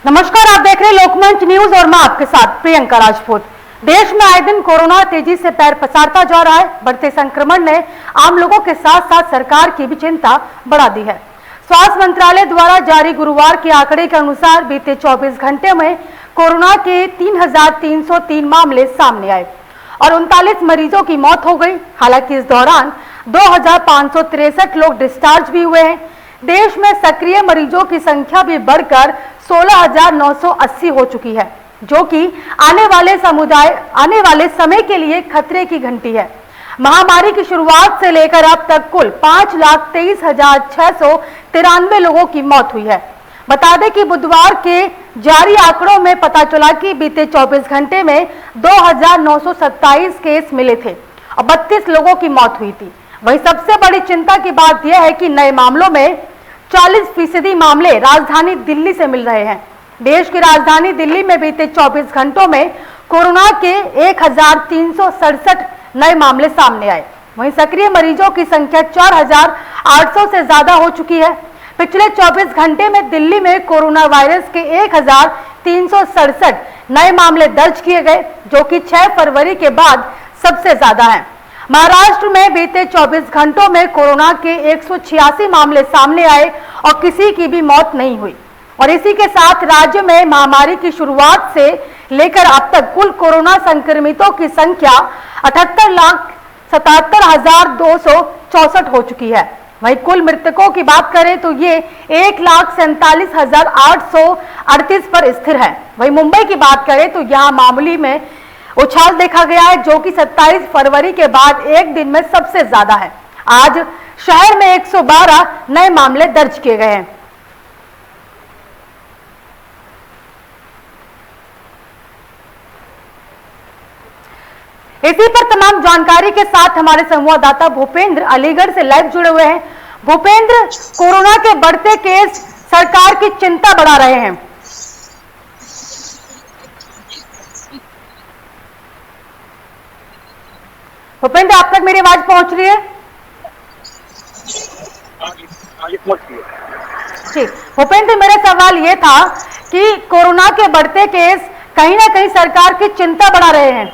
नमस्कार, आप देख रहे हैं लोकमंच न्यूज और मैं आपके साथ प्रियंका राजपूत। देश में आए दिन कोरोना तेजी से पैर पसारता जा रहा है। बढ़ते संक्रमण ने आम लोगों के साथ साथ सरकार की भी चिंता बढ़ा दी है। स्वास्थ्य मंत्रालय द्वारा जारी गुरुवार के आंकड़े के अनुसार बीते 24 घंटे में कोरोना के 3,303 मामले सामने आए और 39 मरीजों की मौत हो गई। हालांकि इस दौरान 2,563 लोग डिस्चार्ज भी हुए हैं। देश में सक्रिय मरीजों की संख्या भी बढ़कर 16,980 हो चुकी है, जो कि आने वाले समय के लिए खतरे की घंटी है। महामारी की शुरुआत से लेकर अब तक कुल 5,23,693 लोगों की मौत हुई है। बता दें कि बुधवार के जारी आंकड़ों में पता चला कि बीते 24 घंटे में 2,927 केस मिले थे और 32 लोगों की मौत हुई थी। वहीं सबसे बड़ी चिंता की बात यह है कि नए मामलों में 40% मामले राजधानी दिल्ली से मिल रहे हैं। देश की राजधानी दिल्ली में बीते 24 घंटों में कोरोना के 1,367 नए मामले सामने आए। वहीं सक्रिय मरीजों की संख्या 4,800 से ज्यादा हो चुकी है। पिछले 24 घंटे में दिल्ली में कोरोना वायरस के 1,367 नए मामले दर्ज किए गए, जो कि 6 फरवरी के बाद सबसे ज्यादा है। महाराष्ट्र में बीते 24 घंटों में कोरोना के 186 मामले सामने आए और किसी की भी मौत नहीं हुई। और इसी के साथ राज्य में महामारी की शुरुआत से लेकर अब तक कुल कोरोना संक्रमितों की संख्या 78,77,264 हो चुकी है। वहीं कुल मृतकों की बात करें तो ये 1,47,838 पर स्थिर है। वहीं मुंबई की बात करें तो यहाँ मामूली में उछाल देखा गया है, जो कि 27 फरवरी के बाद एक दिन में सबसे ज्यादा है। आज शहर में 112 नए मामले दर्ज किए गए हैं। इसी पर तमाम जानकारी के साथ हमारे संवाददाता भूपेंद्र अलीगढ़ से लाइव जुड़े हुए हैं। भूपेंद्र, कोरोना के बढ़ते केस सरकार की चिंता बढ़ा रहे हैं। भूपेंद्र, आप तक मेरी आवाज पहुंच रही है? जी भूपेंद्र, मेरा सवाल ये था कि कोरोना के बढ़ते केस कहीं ना कहीं सरकार की चिंता बढ़ा रहे हैं।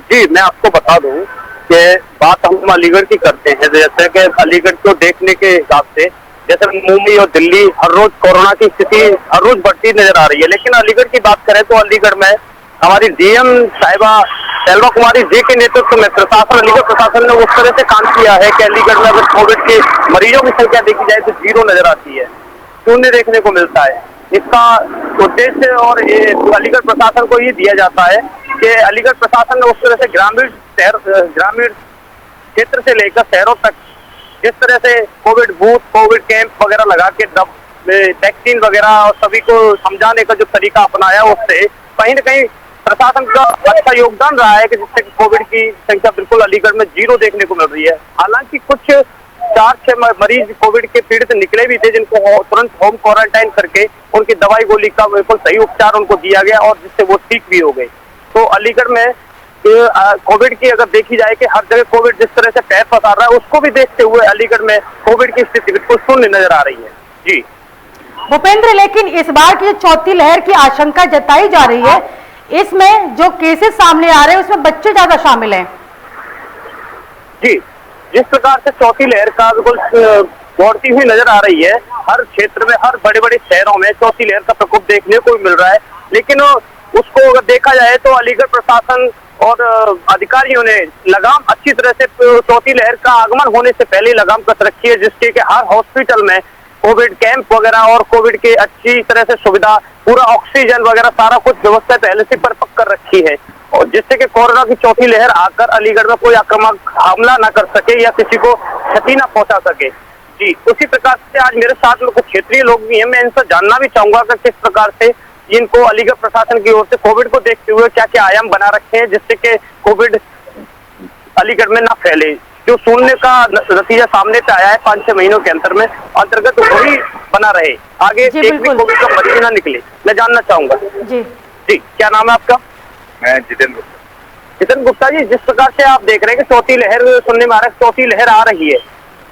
जी, मैं आपको बता दूं कि बात हम अलीगढ़ की करते हैं। जैसे कि अलीगढ़ को देखने के हिसाब से जैसे मुंबई और दिल्ली हर रोज कोरोना की स्थिति हर रोज बढ़ती नजर आ रही है, लेकिन अलीगढ़ की बात करें तो अलीगढ़ में हमारी डीएम साहिबा सेल्वा कुमारी जी के नेतृत्व में अलीगढ़ प्रशासन ने उस तरह से काम किया है कि अलीगढ़ में अगर कोविड के मरीजों की संख्या देखी जाए तो 0 नजर आती है, शून्य देखने को मिलता है। इसका उद्देश्य और अलीगढ़ प्रशासन को ये दिया जाता है कि अलीगढ़ प्रशासन ने उस तरह से ग्रामीण क्षेत्र से लेकर शहरों तक जिस तरह से कोविड बूथ, कोविड कैंप वगैरह लगा के वैक्सीन वगैरह और सभी को समझाने का जो तरीका अपनाया, उससे कहीं न कहीं प्रशासन का अच्छा योगदान रहा है कि जिससे कोविड की संख्या बिल्कुल अलीगढ़ में 0 देखने को मिल रही है। हालांकि कुछ 4-6 मरीज कोविड के पीड़ित निकले भी थे, जिनको तुरंत होम क्वारंटाइन करके उनकी दवाई गोली का बिल्कुल सही उपचार उनको दिया गया और जिससे वो ठीक भी हो गए। तो अलीगढ़ में कोविड की अगर देखी जाए कि हर जगह कोविड जिस तरह से पैर पसार रहा है, उसको भी देखते हुए अलीगढ़ में कोविड की स्थिति बिल्कुल शून्य नजर आ रही है। जी भूपेंद्र, लेकिन इस बार की चौथी लहर की आशंका जताई जा रही है, इसमें जो केसेस सामने आ रहे हैं उसमें बच्चे ज्यादा शामिल हैं। जी, जिस प्रकार से चौथी लहर का बिल्कुल बढ़ती हुई नजर आ रही है, हर क्षेत्र में हर बड़े बड़े शहरों में चौथी लहर का प्रकोप देखने को मिल रहा है, लेकिन उसको अगर देखा जाए तो अलीगढ़ प्रशासन और अधिकारियों ने लगाम अच्छी तरह से चौथी लहर का आगमन होने से पहले लगाम कस रखी है, जिसके कि हर हॉस्पिटल में कोविड कैंप वगैरह और कोविड के अच्छी तरह से सुविधा, पूरा ऑक्सीजन वगैरह सारा कुछ व्यवस्था पहले से परिपक्व कर रखी है, और जिससे कि कोरोना की चौथी लहर आकर अलीगढ़ में कोई आक्रामक हमला न कर सके या किसी को क्षति न पहुंचा सके। जी, उसी प्रकार से आज मेरे साथ में कुछ क्षेत्रीय लोग भी हैं। मैं इनसे जानना भी चाहूंगा कि किस प्रकार से इनको अलीगढ़ प्रशासन की ओर से कोविड को देखते हुए क्या क्या आयाम बना रखे हैं, जिससे कि कोविड अलीगढ़ में न फैले। जो शून्य का नतीजा सामने पे आया है 5-6 महीनों के अंतर्गत वही बना रहे, आगे एक भी कोविड का मरीज ना निकले। मैं जानना चाहूंगा। जी, क्या नाम है आपका? मैं जितेंद्र गुप्ता जी, जिस प्रकार से आप देख रहे हैं कि चौथी लहर सुनने में आ रहा है, चौथी लहर आ रही है,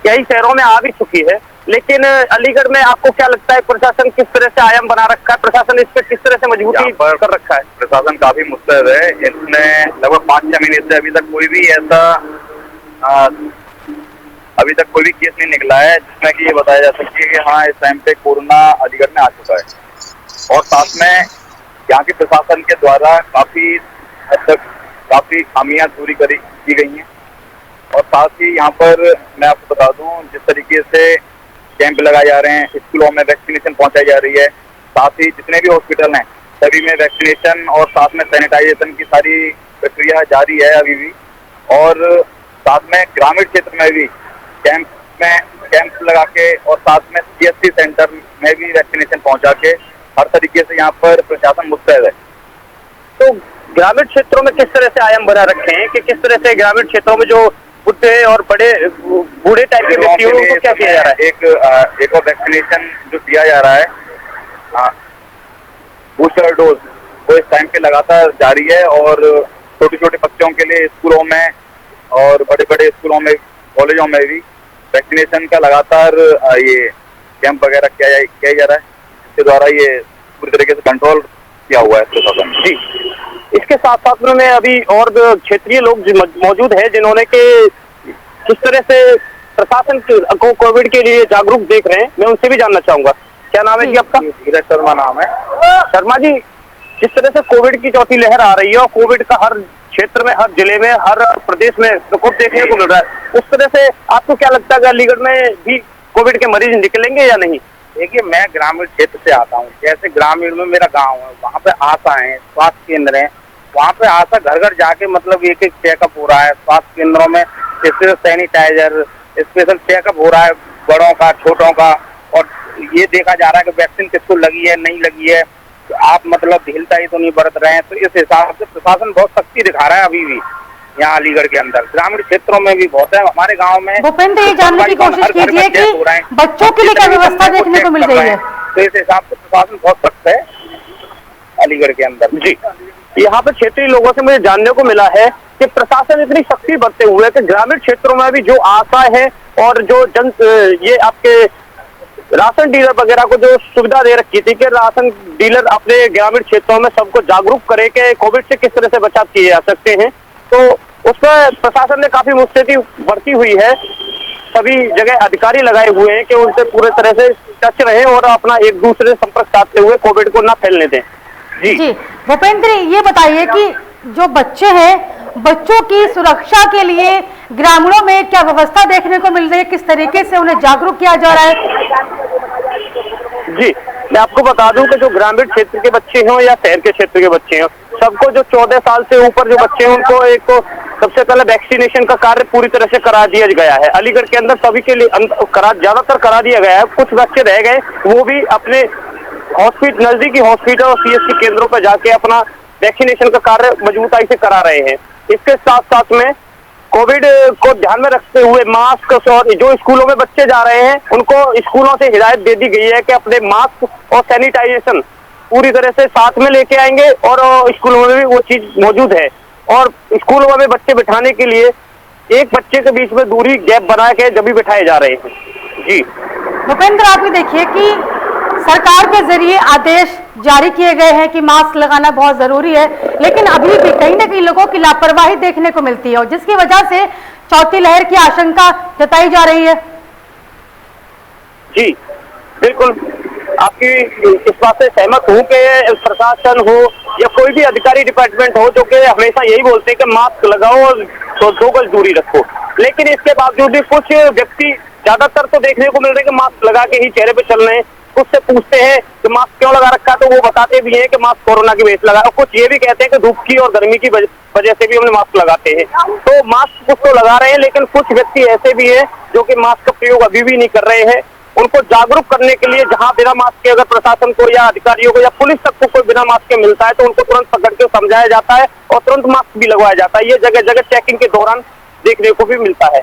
कई शहरों में आ भी चुकी है, लेकिन अलीगढ़ में आपको क्या लगता है प्रशासन किस तरह से आयाम बना रखा है, प्रशासन इस पर किस तरह से मजबूती कर रखा है? प्रशासन काफी मुस्तैद है। इसने लगभग 5-6 महीने से अभी तक कोई भी ऐसा अभी तक कोई भी केस नहीं निकला है जिसमें कि ये बताया जा सके कि हाँ इस टाइम पे कोरोना अलीगढ़ में आ चुका है। और साथ में यहाँ के प्रशासन के द्वारा काफी हद तक काफी खामियां दूरी की गई हैं। और साथ ही यहाँ पर मैं आपको बता दूं जिस तरीके से कैंप लगाए जा रहे हैं, स्कूलों में वैक्सीनेशन पहुंचाई जा रही है, साथ ही जितने भी हॉस्पिटल हैं सभी में वैक्सीनेशन और साथ में सैनिटाइजेशन की सारी प्रक्रिया जारी है अभी भी। और साथ में ग्रामीण क्षेत्र में भी कैंप लगा के और साथ में CSC सेंटर में भी वैक्सीनेशन पहुंचा के हर तरीके से यहाँ पर प्रशासन मुस्तैद है। तो ग्रामीण क्षेत्रों में किस तरह से आयाम बना रखे हैं कि किस तरह से ग्रामीण क्षेत्रों में जो बुढ़े और बूढ़े टाइप के व्यक्ति हैं उनको क्या किया जा रहा है? एक और वैक्सीनेशन जो दिया जा रहा है बूस्टर डोज वो इस टाइम पे लगातार जारी है। और छोटे छोटे बच्चों के लिए स्कूलों में और बड़े बड़े स्कूलों में कॉलेजों में भी वैक्सीनेशन का लगातार ये कैंप वगैरह किया जा रहा है, जिसके द्वारा ये पूरी तरीके से कंट्रोल किया हुआ है प्रशासन। जी, इसके साथ साथ में अभी और क्षेत्रीय लोग मौजूद हैं जिन्होंने के किस तरह से प्रशासन को कोविड के लिए जागरूक देख रहे हैं, मैं उनसे भी जानना चाहूंगा। क्या नाम है जी आपका? धीरज शर्मा नाम है। शर्मा जी, जिस तरह से कोविड की चौथी लहर आ रही है और कोविड का हर क्षेत्र में, हर जिले में, हर प्रदेश में प्रकोप देखने को मिल रहा है, उस तरह से आपको क्या लगता है कि अलीगढ़ में भी कोविड के मरीज निकलेंगे या नहीं? देखिए, मैं ग्रामीण क्षेत्र से आता हूँ। जैसे ग्रामीण में मेरा गांव है, वहाँ पे आशा है, स्वास्थ्य केंद्र है, वहाँ पे आशा घर घर जाके मतलब एक चेकअप हो रहा है। स्वास्थ्य केंद्रों में स्पेशल सैनिटाइजर, स्पेशल चेकअप हो रहा है बड़ों का, छोटों का। और ये देखा जा रहा है कि वैक्सीन किसको लगी है, नहीं लगी है, तो आप मतलब ढीलताई तो नहीं बरत रहे हैं। तो इस हिसाब से प्रशासन बहुत सख्ती दिखा रहा है अभी भी यहाँ अलीगढ़ के अंदर। ग्रामीण क्षेत्रों में भी बहुत है, हमारे गांव में। भूपेंद्र, ये जानने की कोशिश कीजिए कि बच्चों के लिए क्या व्यवस्था देखने को मिल रही है? तो इस हिसाब से प्रशासन बहुत सख्त है अलीगढ़ के अंदर। जी, यहाँ पे क्षेत्रीय लोगों से मुझे जानने को मिला है कि प्रशासन इतनी सख्ती बरते हुए कि ग्रामीण क्षेत्रों में भी जो आशा है और जो ये आपके राशन डीलर वगैरह को जो सुविधा दे रखी थी कि राशन डीलर अपने ग्रामीण क्षेत्रों में सबको जागरूक करे कि कोविड से किस तरह से बचाव किए जा सकते हैं, तो उस पर प्रशासन ने काफी मुस्तैदी बरती हुई है। सभी जगह अधिकारी लगाए हुए हैं कि उनसे पूरे तरह से टच रहे और अपना एक दूसरे से संपर्क साधते हुए कोविड को ना फैलने दें। जी भूपेंद्र, ये बताइए कि जो बच्चे हैं, बच्चों की सुरक्षा के लिए ग्रामीणों में क्या व्यवस्था देखने को मिल रही है, किस तरीके से उन्हें जागरूक किया जा रहा है? जी, मैं आपको बता दूं कि जो ग्रामीण क्षेत्र के बच्चे हों या शहर के क्षेत्र के बच्चे हों, सबको जो 14 साल से ऊपर जो बच्चे हैं उनको एक तो सबसे पहले वैक्सीनेशन का कार्य पूरी तरह से करा दिया गया है। अलीगढ़ के अंदर सभी के लिए ज्यादातर करा दिया गया है। कुछ बच्चे रह गए, वो भी अपने नजदीकी हॉस्पिटल और CSC केंद्रों पर जाके अपना वैक्सीनेशन का कार्य मजबूताई से करा रहे हैं। इसके साथ साथ में कोविड को ध्यान में रखते हुए मास्क और जो स्कूलों में बच्चे जा रहे हैं उनको स्कूलों से हिदायत दे दी गई है कि अपने मास्क और सैनिटाइजेशन पूरी तरह से साथ में लेके आएंगे और स्कूलों में भी वो चीज मौजूद है। और स्कूलों में बच्चे बिठाने के लिए एक बच्चे के बीच में दूरी गैप बना के जब भी बिठाए जा रहे हैं। जी भूपेंद्र, आप भी देखिए कि सरकार के जरिए आदेश जारी किए गए हैं कि मास्क लगाना बहुत जरूरी है, लेकिन अभी भी कहीं ना कहीं लोगों की लापरवाही देखने को मिलती है और जिसकी वजह से चौथी लहर की आशंका जताई जा रही है। जी बिल्कुल, आपकी इस बात से सहमत हूँ कि प्रशासन हो या कोई भी अधिकारी डिपार्टमेंट हो जो कि हमेशा यही बोलते हैं कि मास्क लगाओ और 2 गज दूरी रखो, लेकिन इसके बावजूद भी कुछ व्यक्ति ज्यादातर तो देखने को मिल रहे हैं कि मास्क लगा के ही चेहरे पे चल रहे हैं। कुछ से पूछते हैं कि मास्क क्यों लगा रखा है, तो वो बताते भी हैं कि मास्क कोरोना की वजह से लगा, और कुछ ये भी कहते हैं कि धूप की और गर्मी की वजह से भी हमने मास्क लगाते हैं। तो मास्क कुछ तो लगा रहे हैं, लेकिन कुछ व्यक्ति ऐसे भी हैं जो कि मास्क का प्रयोग अभी भी नहीं कर रहे हैं। उनको जागरूक करने के लिए जहां बिना मास्क के अगर प्रशासन को या अधिकारियों को या पुलिस तक को कोई बिना मास्क के मिलता है तो उनको तुरंत पकड़ के समझाया जाता है और तुरंत मास्क भी लगवाया जाता है। ये जगह जगह चेकिंग के दौरान देखने को भी मिलता है।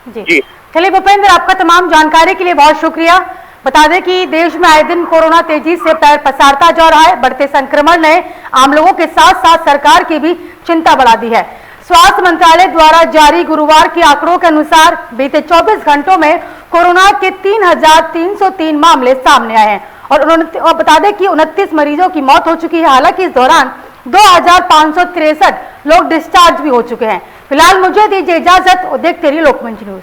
जी चलिए भूपेंद्र, आपका तमाम जानकारी के लिए बहुत शुक्रिया। बता दें कि देश में आए दिन कोरोना तेजी से पैर पसारता जा रहा है। बढ़ते संक्रमण ने आम लोगों के साथ साथ सरकार की भी चिंता बढ़ा दी है। स्वास्थ्य मंत्रालय द्वारा जारी गुरुवार के आंकड़ों के अनुसार बीते 24 घंटों में कोरोना के 3,303 मामले सामने आए हैं और बता दें कि 29 मरीजों की मौत हो चुकी है। हालांकि इस दौरान 2,563 लोग डिस्चार्ज भी हो चुके हैं। फिलहाल मुझे दीजिए इजाजत और देखते रहिए लोकमंच न्यूज।